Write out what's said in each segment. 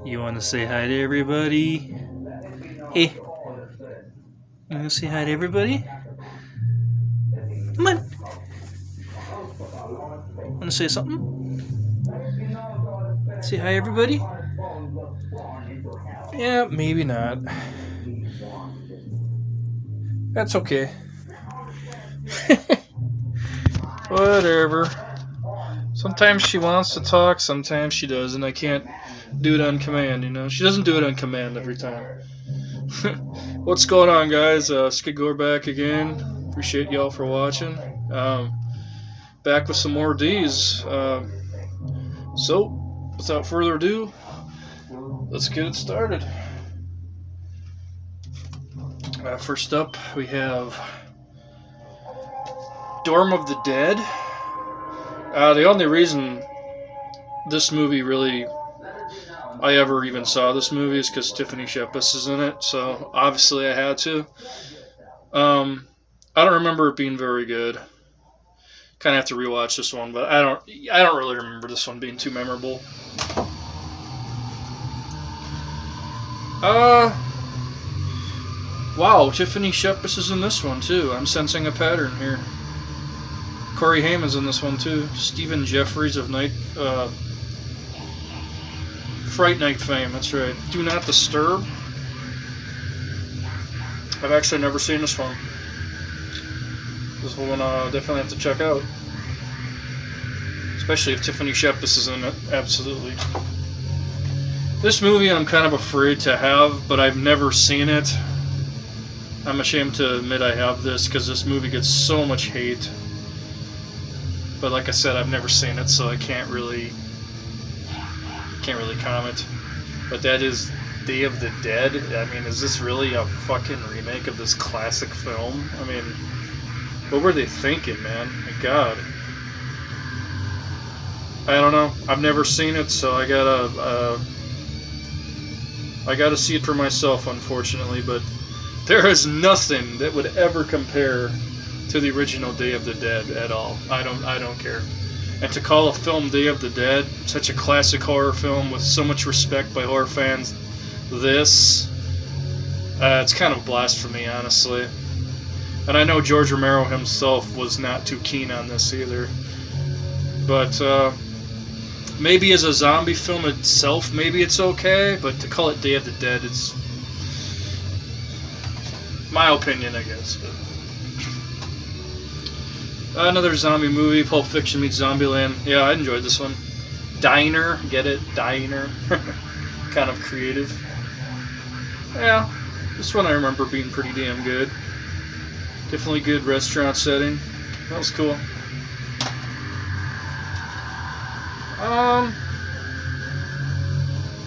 You want to say hi to everybody? Hey, you want to say hi to everybody? Come on. Want to say something? Say hi, everybody? Yeah, maybe not. That's okay. Whatever. Sometimes she wants to talk, sometimes she doesn't. I can't do it on command, you know? She doesn't do it on command every time. What's going on, guys? Skidgore back again. Appreciate y'all for watching. Back with some more D's. So, without further ado, let's get it started. First up, we have Dorm of the Dead. The only reason this movie really I ever even saw this movie is because Tiffany Shepis is in it, so obviously I had to. I don't remember it being very good. Kind of have to rewatch this one, but I don't really remember this one being too memorable. Wow, Tiffany Shepis is in this one too. I'm sensing a pattern here. Corey Haim's in this one too. Stephen Jeffries of Fright Night fame, that's right. Do Not Disturb. I've actually never seen this one. This one definitely have to check out. Especially if Tiffany Shepis is in it, absolutely. This movie I'm kind of afraid to have, but I've never seen it. I'm ashamed to admit I have this because this movie gets so much hate. But like I said, I've never seen it, so I can't really comment. But that is Day of the Dead. I mean, is this really a fucking remake of this classic film? I mean, what were they thinking, man? My God. I don't know. I've never seen it, so I gotta see it for myself, unfortunately. But there is nothing that would ever compare to the original Day of the Dead at all. I don't care. And to call a film Day of the Dead, such a classic horror film with so much respect by horror fans, it's kind of blasphemy, honestly. And I know George Romero himself was not too keen on this either. But maybe as a zombie film itself, maybe it's okay, but to call it Day of the Dead, it's my opinion, I guess. But another zombie movie, Pulp Fiction meets Zombieland. Yeah, I enjoyed this one. Diner, get it? Diner. Kind of creative. Yeah, this one I remember being pretty damn good. Definitely good restaurant setting. That was cool.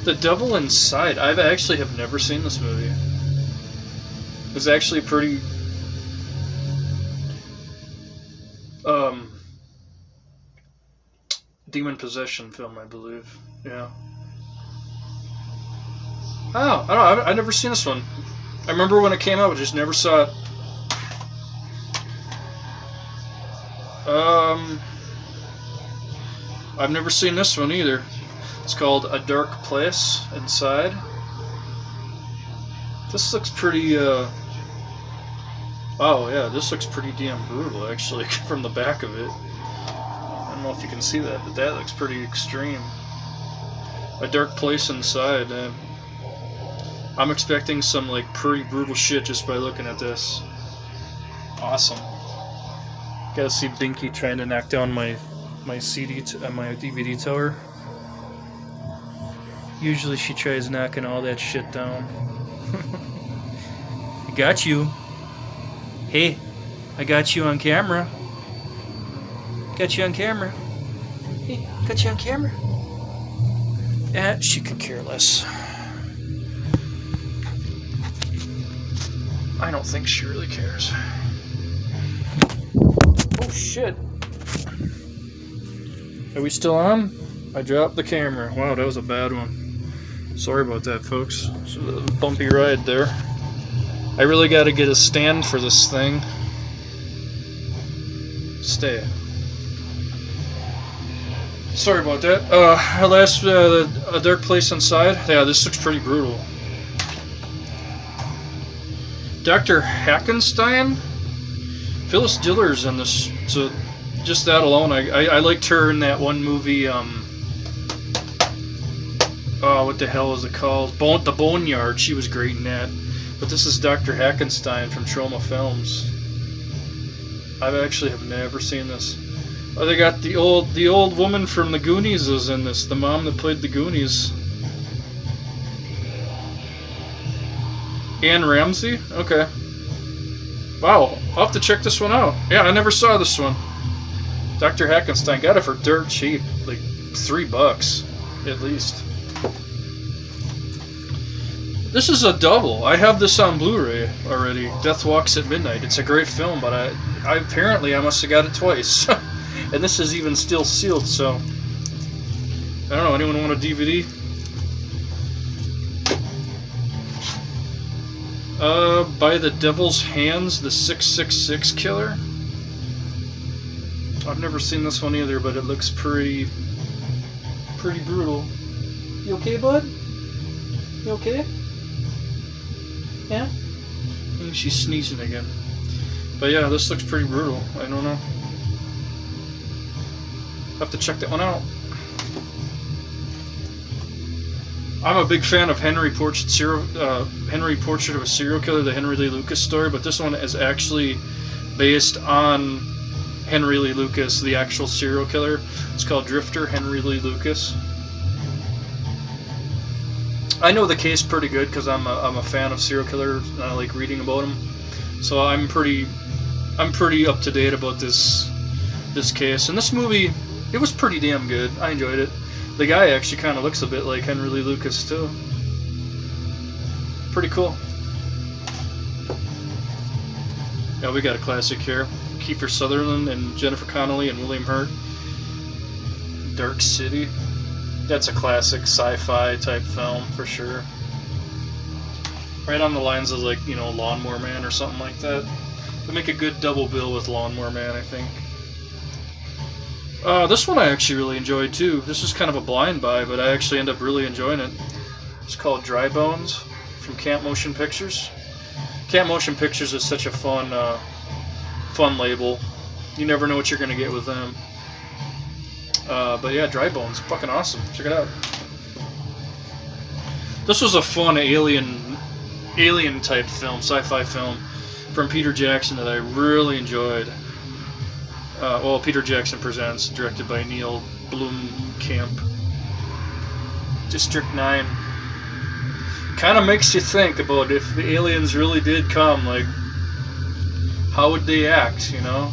The Devil Inside. I actually have never seen this movie. It's actually pretty demon possession film, I believe. Yeah. Oh, I don't know. I've never seen this one. I remember when it came out, I just never saw it. I've never seen this one either. It's called A Dark Place Inside. This looks pretty, oh yeah, this looks pretty damn brutal, actually, from the back of it. I don't know if you can see that, but that looks pretty extreme. A Dark Place Inside. I'm expecting some, like, pretty brutal shit just by looking at this. Awesome. Gotta see Binky trying to knock down my CD, my DVD tower. Usually she tries knocking all that shit down. I got you. Hey, I got you on camera. Got you on camera. Hey, got you on camera. She could care less. I don't think she really cares. Oh shit. Are we still on? I dropped the camera. Wow, that was a bad one. Sorry about that, folks. It's a bumpy ride there. I really gotta get a stand for this thing. Sorry about that. Last, A Dark Place Inside. Yeah, this looks pretty brutal. Dr. Hackenstein? Phyllis Diller's in this, so just that alone, I liked her in that one movie, what the hell is it called? The Boneyard. She was great in that. But this is Dr. Hackenstein from Troma Films. I actually have never seen this. Oh, they got the old woman from the Goonies is in this. The mom that played the Goonies. Anne Ramsey? Okay. Wow, I'll have to check this one out. Yeah, I never saw this one. Dr. Hackenstein got it for dirt cheap, like $3 at least. This is a double. I have this on Blu-ray already. Death Walks at Midnight. It's a great film, but I apparently I must have got it twice, and this is even still sealed. So I don't know. Anyone want a DVD? By the Devil's Hands, the 666 Killer. I've never seen this one either, but it looks pretty brutal. You okay, bud? You okay? Yeah? She's sneezing again. But yeah, this looks pretty brutal. I don't know. Have to check that one out. I'm a big fan of Henry Portrait of a Serial Killer, the Henry Lee Lucas story, but this one is actually based on Henry Lee Lucas, the actual serial killer. It's called Drifter, Henry Lee Lucas. I know the case pretty good because I'm a fan of serial killers and I like reading about them. So I'm pretty up to date about this case. And this movie, it was pretty damn good. I enjoyed it. The guy actually kind of looks a bit like Henry Lee Lucas too. Pretty cool. Yeah, we got a classic here. Kiefer Sutherland and Jennifer Connelly and William Hurt. Dark City. That's a classic sci-fi type film for sure. Right on the lines of, like, you know, Lawnmower Man or something like that. They make a good double bill with Lawnmower Man, I think. This one I actually really enjoyed too. This is kind of a blind buy, but I actually end up really enjoying it. It's called Dry Bones from Camp Motion Pictures. Camp Motion Pictures is such a fun label. You never know what you're gonna get with them. But yeah, Dry Bones, fucking awesome. Check it out. This was a fun alien type film, sci-fi film from Peter Jackson that I really enjoyed. Peter Jackson Presents, directed by Neil Blomkamp. District 9. Kind of makes you think about if the aliens really did come, like, how would they act, you know?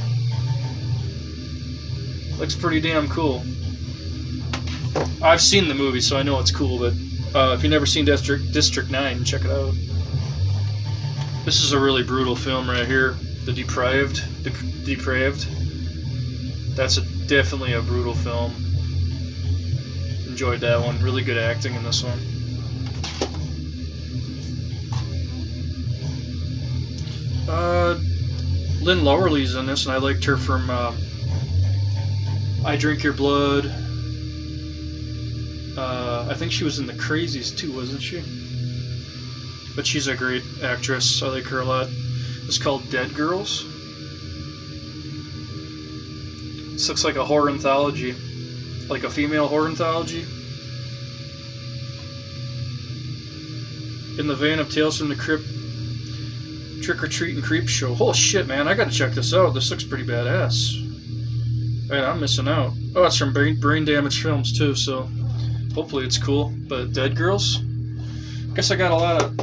Looks pretty damn cool. I've seen the movie, so I know it's cool, but if you've never seen District 9, check it out. This is a really brutal film right here. The Depraved. That's definitely a brutal film. Enjoyed that one. Really good acting in this one. Lynn Lowerly's in this, and I liked her from I Drink Your Blood. I think she was in The Crazies too, wasn't she? But she's a great actress. I like her a lot. It's called Dead Girls. This looks like a horror anthology. Like a female horror anthology. In the vein of Tales from the Crypt, Trick or Treat and Creep Show. Oh shit, man, I gotta check this out. This looks pretty badass. Man, I'm missing out. Oh, it's from Brain Damage Films too, so hopefully it's cool. But Dead Girls? Guess I got a lot of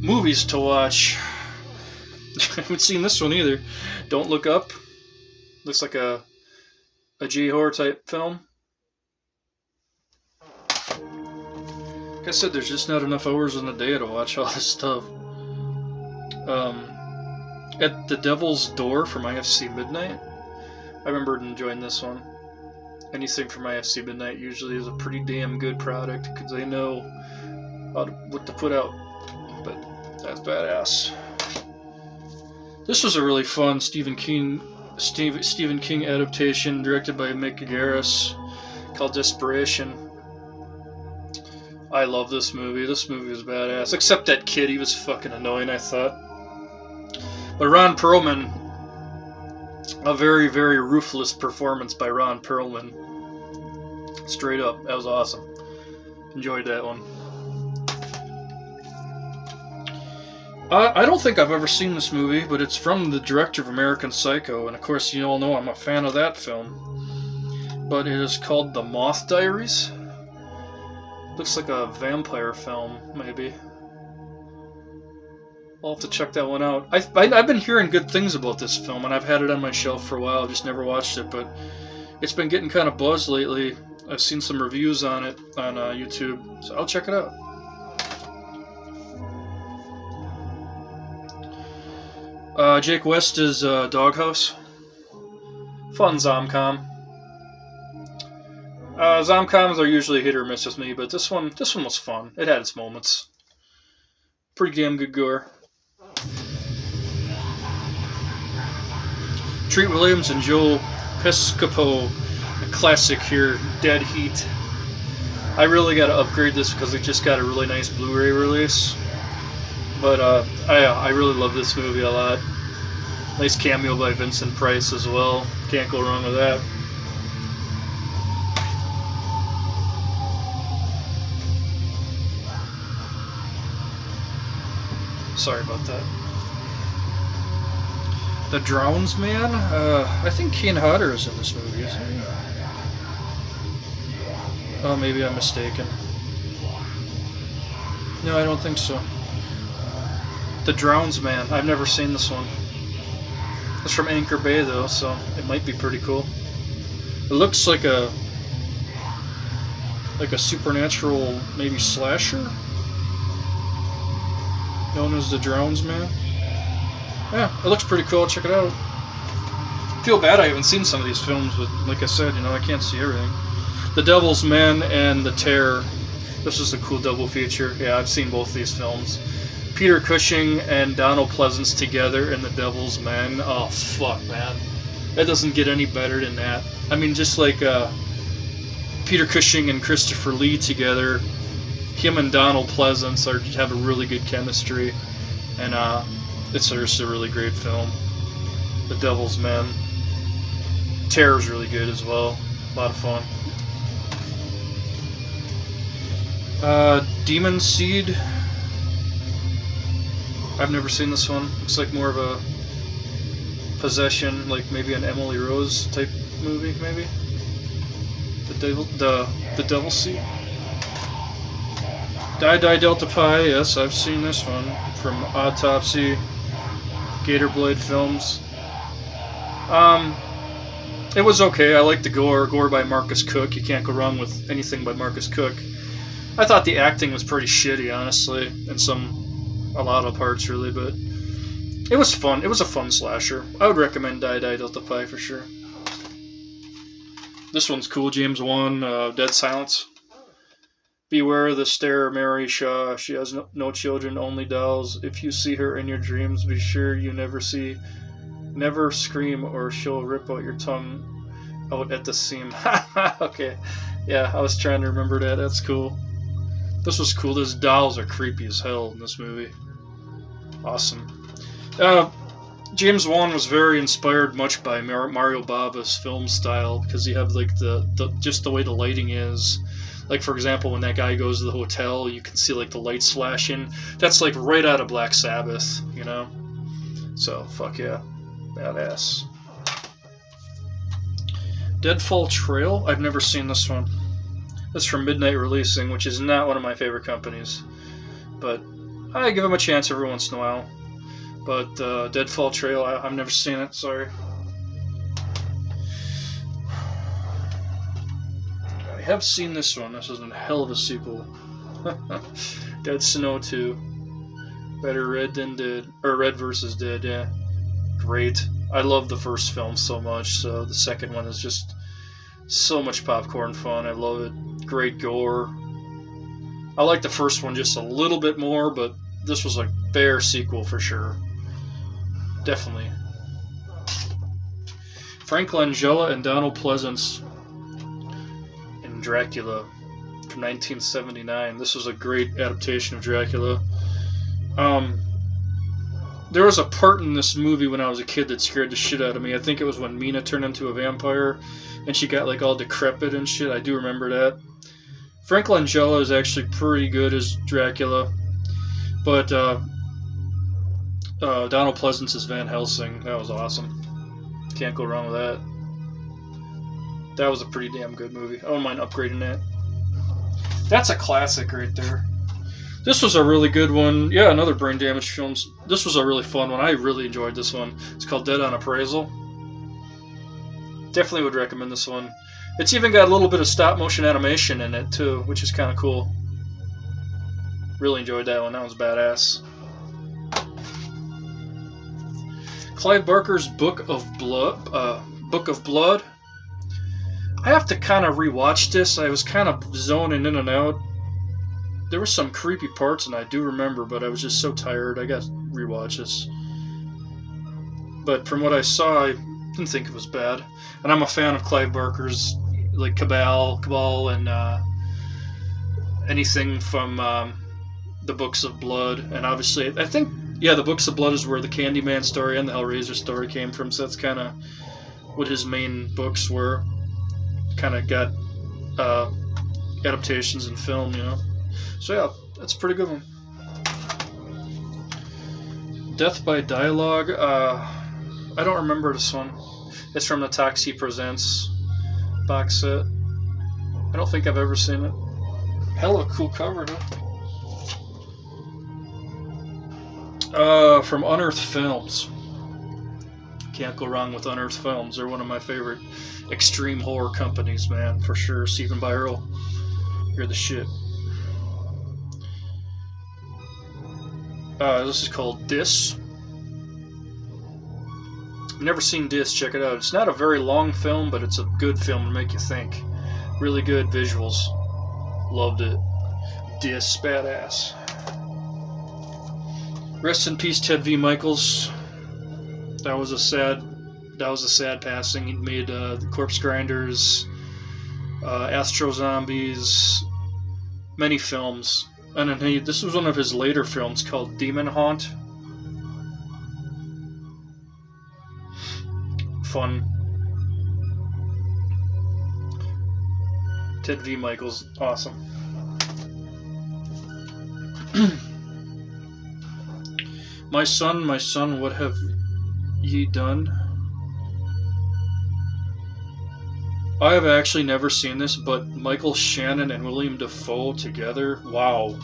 movies to watch. I haven't seen this one either. Don't Look Up. Looks like a J-horror type film. Like I said, there's just not enough hours in the day to watch all this stuff. At the Devil's Door from IFC Midnight. I remember enjoying this one. Anything from IFC Midnight usually is a pretty damn good product because they know what to put out. But that's badass. This was a really fun Stephen King adaptation directed by Mick Garris. called Desperation. I love this movie. This movie was badass. Except that kid, he was fucking annoying, I thought. But Ron Perlman, a very, very ruthless performance by Ron Perlman. Straight up, that was awesome. Enjoyed that one. I don't think I've ever seen this movie, but it's from the director of American Psycho, and of course you all know I'm a fan of that film. But it is called The Moth Diaries. Looks like a vampire film, maybe. I'll have to check that one out. I've been hearing good things about this film, and I've had it on my shelf for a while. I've just never watched it, but it's been getting kind of buzz lately. I've seen some reviews on it on YouTube, so I'll check it out. Jake West's Doghouse. Fun Zomcom. Zomcoms are usually hit or miss with me, but this one was fun. It had its moments. Pretty damn good gore. Treat Williams and Joe Piscopo, a classic here, Dead Heat. I really got to upgrade this because it just got a really nice Blu-ray release. But I really love this movie a lot. Nice cameo by Vincent Price as well. Can't go wrong with that. Sorry about that. The Drowns Man? I think Kane Hodder is in this movie, isn't he? Oh, maybe I'm mistaken. No, I don't think so. The Drowns Man. I've never seen this one. It's from Anchor Bay, though, so it might be pretty cool. It looks like a supernatural, maybe slasher, known as The Drowns Man. Yeah, it looks pretty cool. Check it out. I feel bad I haven't seen some of these films, but like I said, I can't see everything. The Devil's Men and The Terror. This is a cool double feature. Yeah, I've seen both these films. Peter Cushing and Donald Pleasence together in The Devil's Men. Oh, fuck, man. That doesn't get any better than that. I mean, just like Peter Cushing and Christopher Lee together, him and Donald Pleasence have a really good chemistry, and it's just a really great film. The Devil's Men. Terror's really good as well. A lot of fun. Demon Seed. I've never seen this one. Looks like more of a possession, like maybe an Emily Rose type movie, maybe. The Devil Seed. Die Delta Pi. Yes, I've seen this one from Autopsy, Gator Blade Films. It was okay. I like the gore by Marcus Cook. You can't go wrong with anything by Marcus Cook. I thought the acting was pretty shitty, honestly, in a lot of parts, really, but it was fun. It was a fun slasher. I would recommend Die Delta Pi for sure. This one's cool. James Wan, Dead Silence. Beware the stare, Mary Shaw. She has no children, only dolls. If you see her in your dreams, be sure you never scream, or she'll rip out your tongue out at the seam. Okay. Yeah, I was trying to remember that. That's cool. This was cool. Those dolls are creepy as hell in this movie. Awesome. James Wan was very inspired much by Mario Bava's film style, because you have like just the way the lighting is. Like, for example, when that guy goes to the hotel, you can see like the lights flashing. That's like right out of Black Sabbath, So, fuck yeah. Badass. Deadfall Trail? I've never seen this one. That's from Midnight Releasing, which is not one of my favorite companies. But I give them a chance every once in a while. But Deadfall Trail, I've never seen it, sorry. I have seen this one. This is a hell of a sequel. Dead Snow 2. Better Red than Dead. Or Red vs. Dead, yeah. Great. I love the first film so much, so the second one is just so much popcorn fun. I love it. Great gore. I like the first one just a little bit more, but this was a fair sequel for sure. Definitely. Frank Langella and Donald Pleasence Dracula from 1979. This was a great adaptation of Dracula. There was a part in this movie when I was a kid that scared the shit out of me. I think it was when Mina turned into a vampire and she got like all decrepit and shit. I do remember that. Frank Langella is actually pretty good as Dracula, but Donald Pleasance as Van Helsing. That was awesome. Can't go wrong with that. That was a pretty damn good movie. I don't mind upgrading that. That's a classic right there. This was a really good one. Yeah, another Brain Damage Films. This was a really fun one. I really enjoyed this one. It's called Dead on Appraisal. Definitely would recommend this one. It's even got a little bit of stop motion animation in it too, which is kind of cool. Really enjoyed that one. That one's badass. Clive Barker's Book of Blood. I have to kind of rewatch this. I was kind of zoning in and out. There were some creepy parts, and I do remember, but I was just so tired. I got to rewatch this. But from what I saw, I didn't think it was bad. And I'm a fan of Clive Barker's, like Cabal, and anything from the Books of Blood. And obviously, I think, yeah, the Books of Blood is where the Candyman story and the Hellraiser story came from. So that's kind of what his main books were. Kind of got adaptations in film, you know. So yeah, that's a pretty good one. Death by Dialogue. I don't remember this one. It's from the Toxie Presents box set. I don't think I've ever seen it. Hella cool cover, though. From Unearthed Films. Can't go wrong with Unearthed Films. They're one of my favorite extreme horror companies, man, for sure. Stephen Byro, you're the shit. This is called Dis. I've never seen Dis. Check it out. It's not a very long film, but it's a good film to make you think. Really good visuals. Loved it. Dis, badass. Rest in peace, Ted V. Michaels. That was a sad passing. He made the Corpse Grinders, Astro Zombies, many films. And then this was one of his later films called Demon Haunt. Fun. Ted V. Michaels, awesome. My son, what have ye done? I have actually never seen this, but Michael Shannon and William Dafoe together, wow.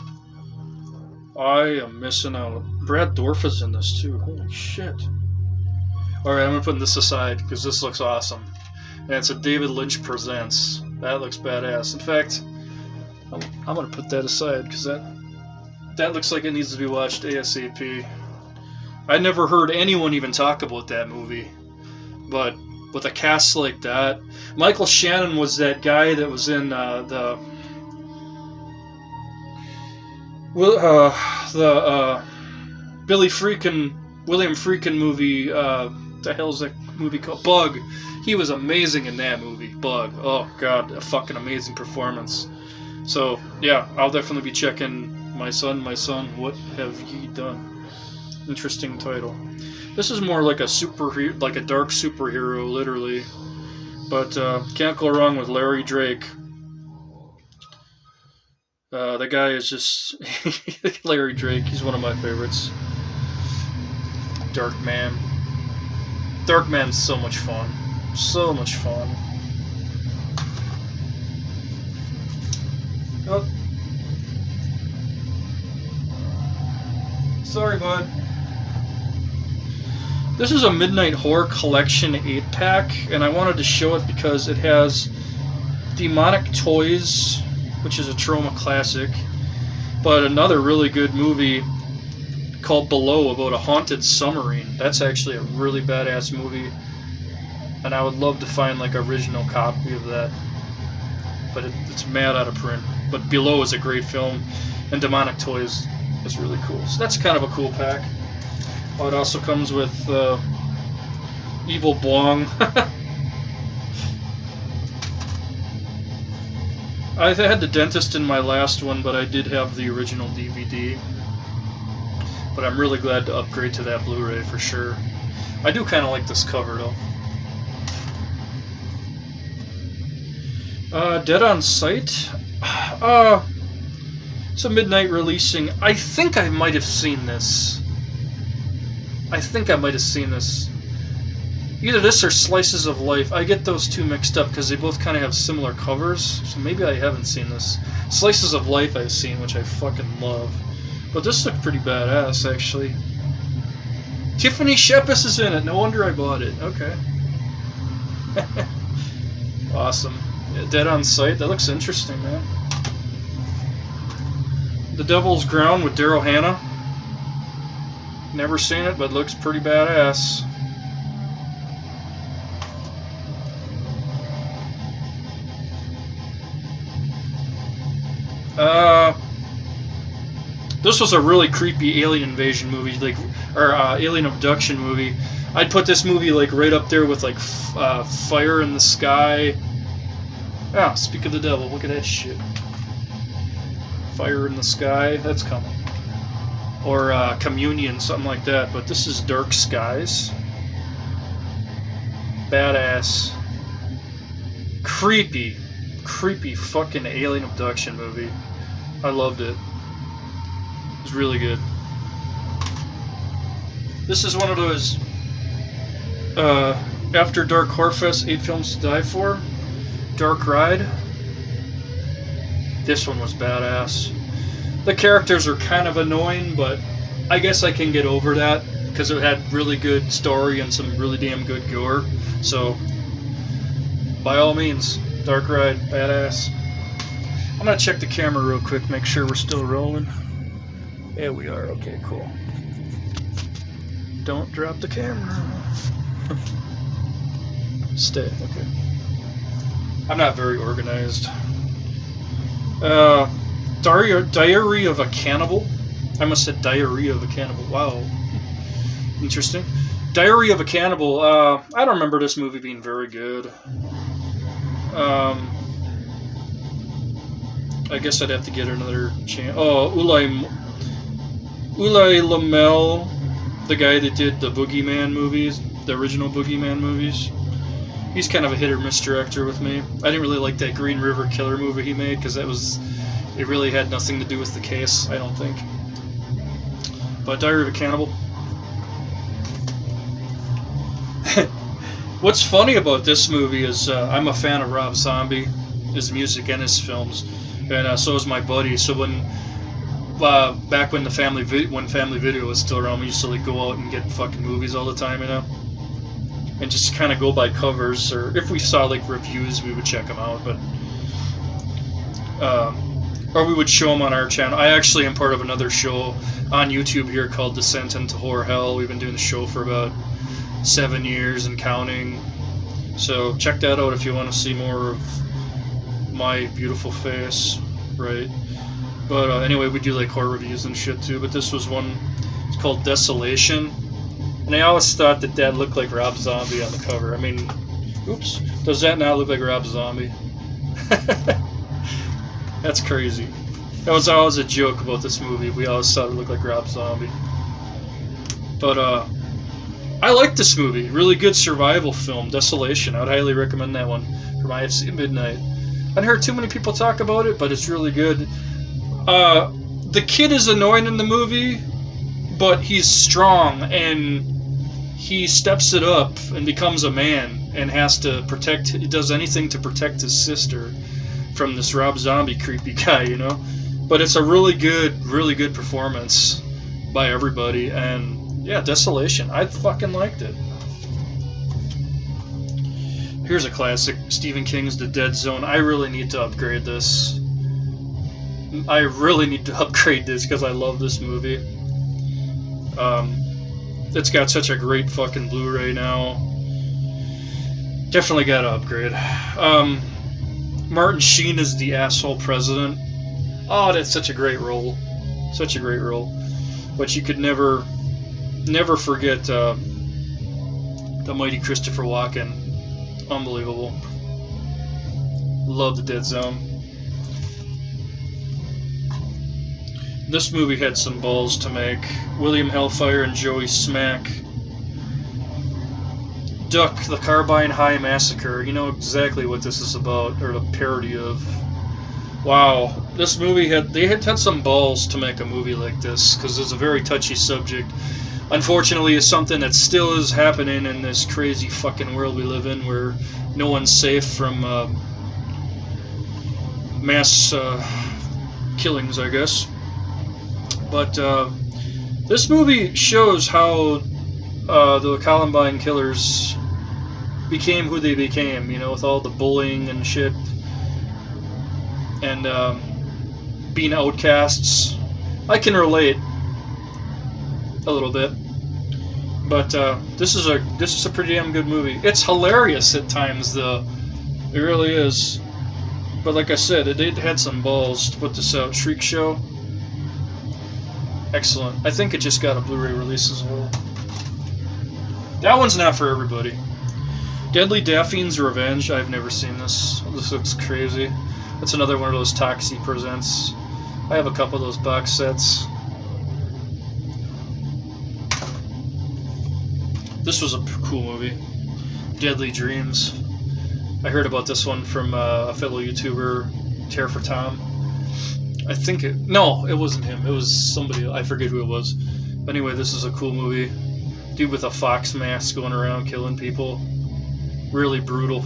I am missing out. Brad Dourif is in this too, holy shit. Alright, I'm going to put this aside, because this looks awesome. And it's a David Lynch Presents. That looks badass. In fact, I'm going to put that aside, because that looks like it needs to be watched ASAP. I never heard anyone even talk about that movie, but with a cast like that, Michael Shannon was that guy that was in the William Friedkin movie. The hell's that movie called? Bug. He was amazing in that movie, Bug. Oh god, a fucking amazing performance. So yeah, I'll definitely be checking My Son, What Have Ye Done? Interesting title. This is more like a superhero, like a dark superhero, literally. But can't go wrong with Larry Drake. The guy is just Larry Drake. He's one of my favorites. Darkman. Darkman's so much fun. So much fun. Oh. Sorry, bud. This is a Midnight Horror Collection 8-pack, and I wanted to show it because it has Demonic Toys, which is a Troma classic, but another really good movie called Below about a haunted submarine. That's actually a really badass movie, and I would love to find like an original copy of that, but it's mad out of print. But Below is a great film, and Demonic Toys is really cool. So that's kind of a cool pack. Oh, it also comes with Evil Bong. I had the dentist in my last one, but I did have the original DVD. But I'm really glad to upgrade to that Blu-ray for sure. I do kind of like this cover though. Dead on Sight. It's a midnight releasing. I think I might have seen this. Either this or Slices of Life. I get those two mixed up because they both kind of have similar covers. So maybe I haven't seen this. Slices of Life I've seen, which I fucking love. But this looked pretty badass, actually. Tiffany Shepis is in it. No wonder I bought it. Okay. Awesome. Yeah, Dead on Sight. That looks interesting, man. The Devil's Ground with Daryl Hannah. Never seen it, but looks pretty badass. This was a really creepy alien invasion movie, or alien abduction movie. I'd put this movie like right up there with like Fire in the Sky. Ah, speak of the devil, look at that shit. Fire in the Sky, that's coming. Or Communion, something like that. But this is Dark Skies. Badass. Creepy fucking alien abduction movie. I loved it. It was really good. This is one of those After Dark Horrorfest 8 Films to Die For. Dark Ride. This one was badass. The characters are kind of annoying, but I guess I can get over that because it had really good story and some really damn good gore. So, by all means, Dark Ride, badass. I'm gonna check the camera real quick, make sure we're still rolling. Yeah, we are. Okay, cool. Don't drop the camera. Stay. Okay. I'm not very organized. Diary of a Cannibal. I must have said Diarrhea of a Cannibal. Wow. Interesting. Diary of a Cannibal. I don't remember this movie being very good. I guess I'd have to get another chance. Oh, Ulay Lamel, the guy that did the Boogeyman movies, the original Boogeyman movies. He's kind of a hit or miss director with me. I didn't really like that Green River Killer movie he made because it really had nothing to do with the case, I don't think. But Diary of a Cannibal. What's funny about this movie is I'm a fan of Rob Zombie, his music and his films, and so is my buddy. So when back when Family Video was still around, we used to like go out and get fucking movies all the time, you know, and just kind of go by covers, or if we saw like reviews, we would check them out, but or we would show them on our channel. I actually am part of another show on YouTube here called Descent into Horror Hell. We've been doing the show for about 7 years and counting. So check that out if you want to see more of my beautiful face, right? But anyway, we do like horror reviews and shit too. But this was one. It's called Desolation, and I always thought that looked like Rob Zombie on the cover. I mean, oops, does that not look like Rob Zombie? That's crazy. That was always a joke about this movie. We always thought it looked like Rob Zombie. But I like this movie. Really good survival film, Desolation. I would highly recommend that one from IFC Midnight. I haven't heard too many people talk about it, but it's really good. The kid is annoying in the movie, but he's strong, and he steps it up and becomes a man and has to protect. He does anything to protect his sister from this Rob Zombie creepy guy, you know. But it's a really good performance by everybody, and yeah, Desolation. I fucking liked it. Here's a classic, Stephen King's The Dead Zone. I really need to upgrade this. Because I love this movie. It's got such a great fucking Blu-ray now. Definitely gotta upgrade. Martin Sheen is the asshole president. Oh, that's such a great role. Such a great role. But you could never forget the mighty Christopher Walken. Unbelievable. Love The Dead Zone. This movie had some balls to make. William Hellfire and Joey Smack. Duck, the Carbine High Massacre. You know exactly what this is about, or the parody of. Wow, this movie had some balls to make a movie like this, because it's a very touchy subject. Unfortunately, it's something that still is happening in this crazy fucking world we live in, where no one's safe from mass killings, I guess. But this movie shows how the Columbine killers became who they became, you know, with all the bullying and shit, and being outcasts. I can relate a little bit, but this is a pretty damn good movie. It's hilarious at times, though. It really is. But like I said, it had some balls to put this out. Shriek Show. Excellent. I think it just got a Blu-ray release as well. That one's not for everybody. Deadly Daphine's Revenge. I've never seen this. This looks crazy. It's another one of those Toxie Presents. I have a couple of those box sets. This was a cool movie. Deadly Dreams. I heard about this one from a fellow YouTuber, Tear for Tom. I think it... No, it wasn't him. It was somebody... I forget who it was. Anyway, this is a cool movie. Dude with a fox mask going around killing people. Really brutal.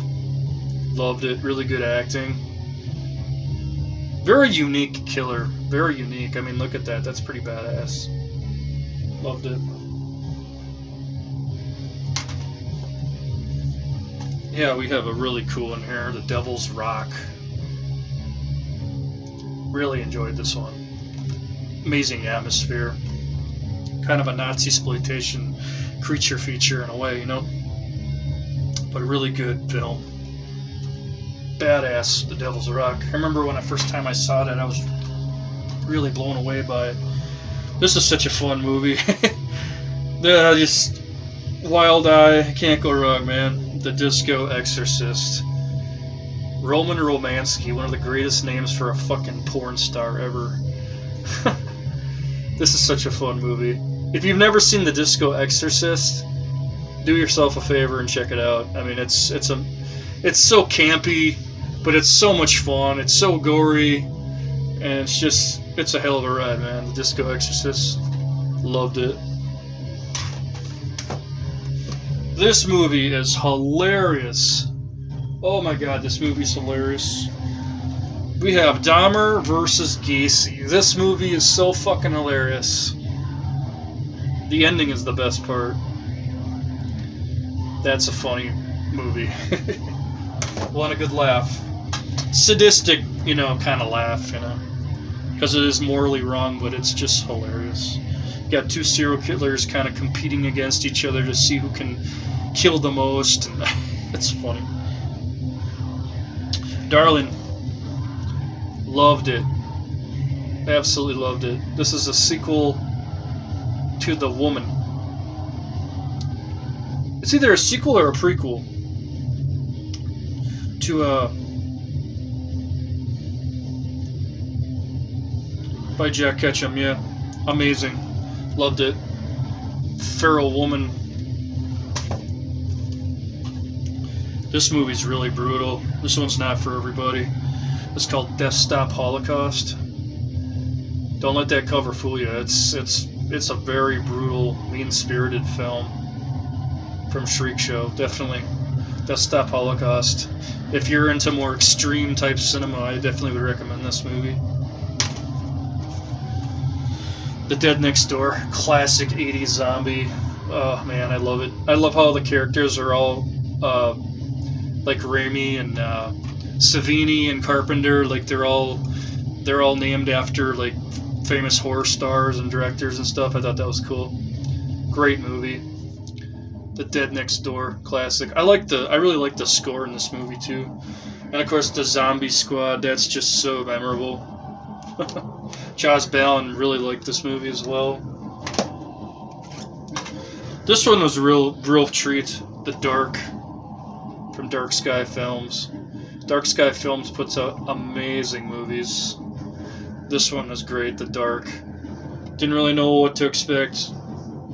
Loved it. Really good acting. Very unique killer. Very unique. I mean, look at that. That's pretty badass. Loved it. Yeah, we have a really cool one here. The Devil's Rock. Really enjoyed this one. Amazing atmosphere. Kind of a Nazi exploitation creature feature in a way, you know? But a really good film. Badass, The Devil's Rock. I remember when the first time I saw that, I was really blown away by it. This is such a fun movie. Just wild eye, can't go wrong, man. The Disco Exorcist. Roman Romansky, one of the greatest names for a fucking porn star ever. This is such a fun movie. If you've never seen The Disco Exorcist, do yourself a favor and check it out. I mean, it's so campy, but it's so much fun. It's so gory, and it's a hell of a ride, man. The Disco Exorcist, loved it. This movie is hilarious. Oh my god, this movie's hilarious. We have Dahmer versus Gacy. This movie is so fucking hilarious. The ending is the best part. That's a funny movie. Want a good laugh. Sadistic, you know, kind of laugh, you know. Because it is morally wrong, but it's just hilarious. You got two serial killers kind of competing against each other to see who can kill the most. And it's funny. Darling. Loved it. Absolutely loved it. This is a sequel to The Woman. It's either a sequel or a prequel to by Jack Ketchum. Yeah, amazing. Loved it. Feral Woman. This movie's really brutal. This one's not for everybody. It's called Death Stop Holocaust. Don't let that cover fool you. It's a very brutal, mean-spirited film from Shriek Show. Definitely Death Stop Holocaust. If you're into more extreme type cinema, I definitely would recommend this movie. The Dead Next Door, classic 80s zombie. Oh man, I love it. I love how the characters are all like Raimi and Savini and Carpenter. Like they're all named after like famous horror stars and directors and stuff. I thought that was cool. Great movie. The Dead Next Door, classic. I really like the score in this movie too. And of course the Zombie Squad, that's just so memorable. Josh Ballin really liked this movie as well. This one was a real treat. The Dark from Dark Sky Films. Dark Sky Films puts out amazing movies. This one was great, The Dark. Didn't really know what to expect,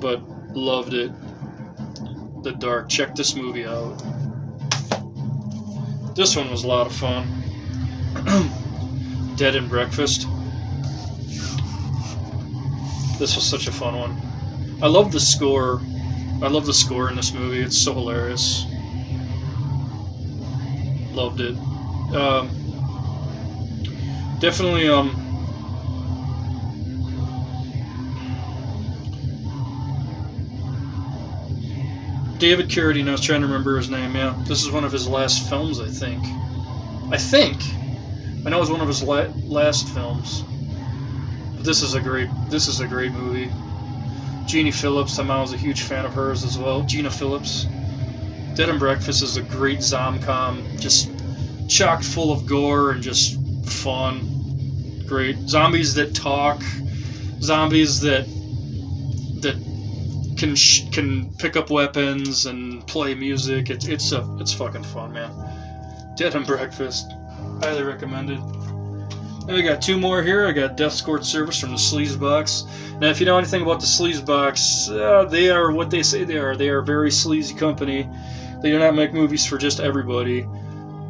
but loved it. The Dark. Check this movie out. This one was a lot of fun. Dead and Breakfast. This was such a fun one. I love the score. I love the score in this movie. It's so hilarious. Loved it. Definitely, David Carradine, I was trying to remember his name, yeah. This is one of his last films, I think. I know it was one of his last films. But this is a great movie. Jeannie Phillips, I was a huge fan of hers as well. Gina Phillips. Dead and Breakfast is a great zom-com, just chock full of gore and just fun. Great. Zombies that talk. Zombies that can pick up weapons and play music. It's fucking fun, man. Dead and Breakfast, highly recommended. And we got two more here. I got Death Escort Service from the Sleazebox. Now, if you know anything about the Sleazebox, they are what they say they are. They are a very sleazy company. They do not make movies for just everybody.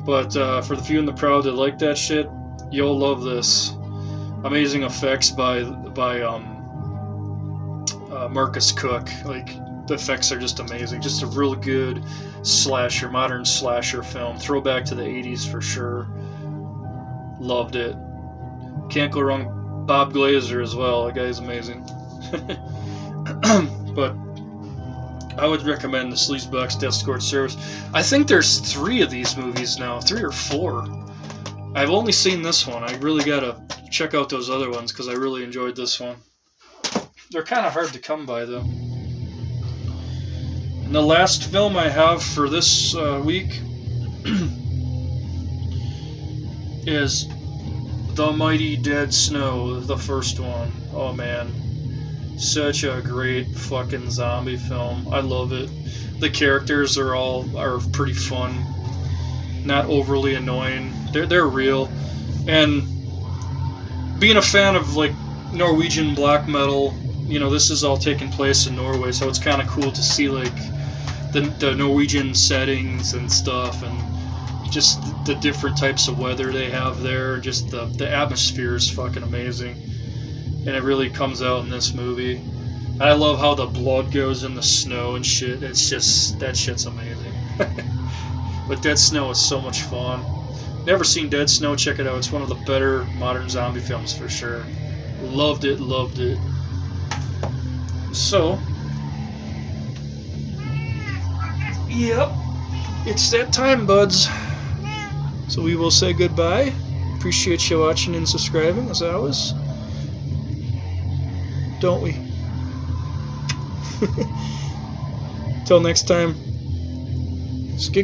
But for the few and the proud that like that shit, you'll love this. Amazing effects by Marcus Cook. Like, the effects are just amazing. Just a real good slasher, modern slasher film. Throwback to the 80s for sure. Loved it. Can't go wrong. Bob Glazer as well. That guy's amazing. But I would recommend the Sleazebox Death Escort Service. I think there's 3 of these movies now. 3 or 4. I've only seen this one. I really gotta check out those other ones because I really enjoyed this one. They're kind of hard to come by, though. And the last film I have for this week is The Mighty Dead Snow, the first one. Oh, man. Such a great fucking zombie film. I love it. The characters are pretty fun. Not overly annoying. They're real. And being a fan of, like, Norwegian black metal, you know, this is all taking place in Norway, so it's kind of cool to see, like, the Norwegian settings and stuff, and just the different types of weather they have there. Just the atmosphere is fucking amazing, and it really comes out in this movie. I love how the blood goes in the snow and shit. It's just, that shit's amazing. But Dead Snow is so much fun. Never seen Dead Snow? Check it out. It's one of the better modern zombie films for sure. Loved it. So, yep, it's that time, buds. So we will say goodbye. Appreciate you watching and subscribing, as always. Don't we? Till next time.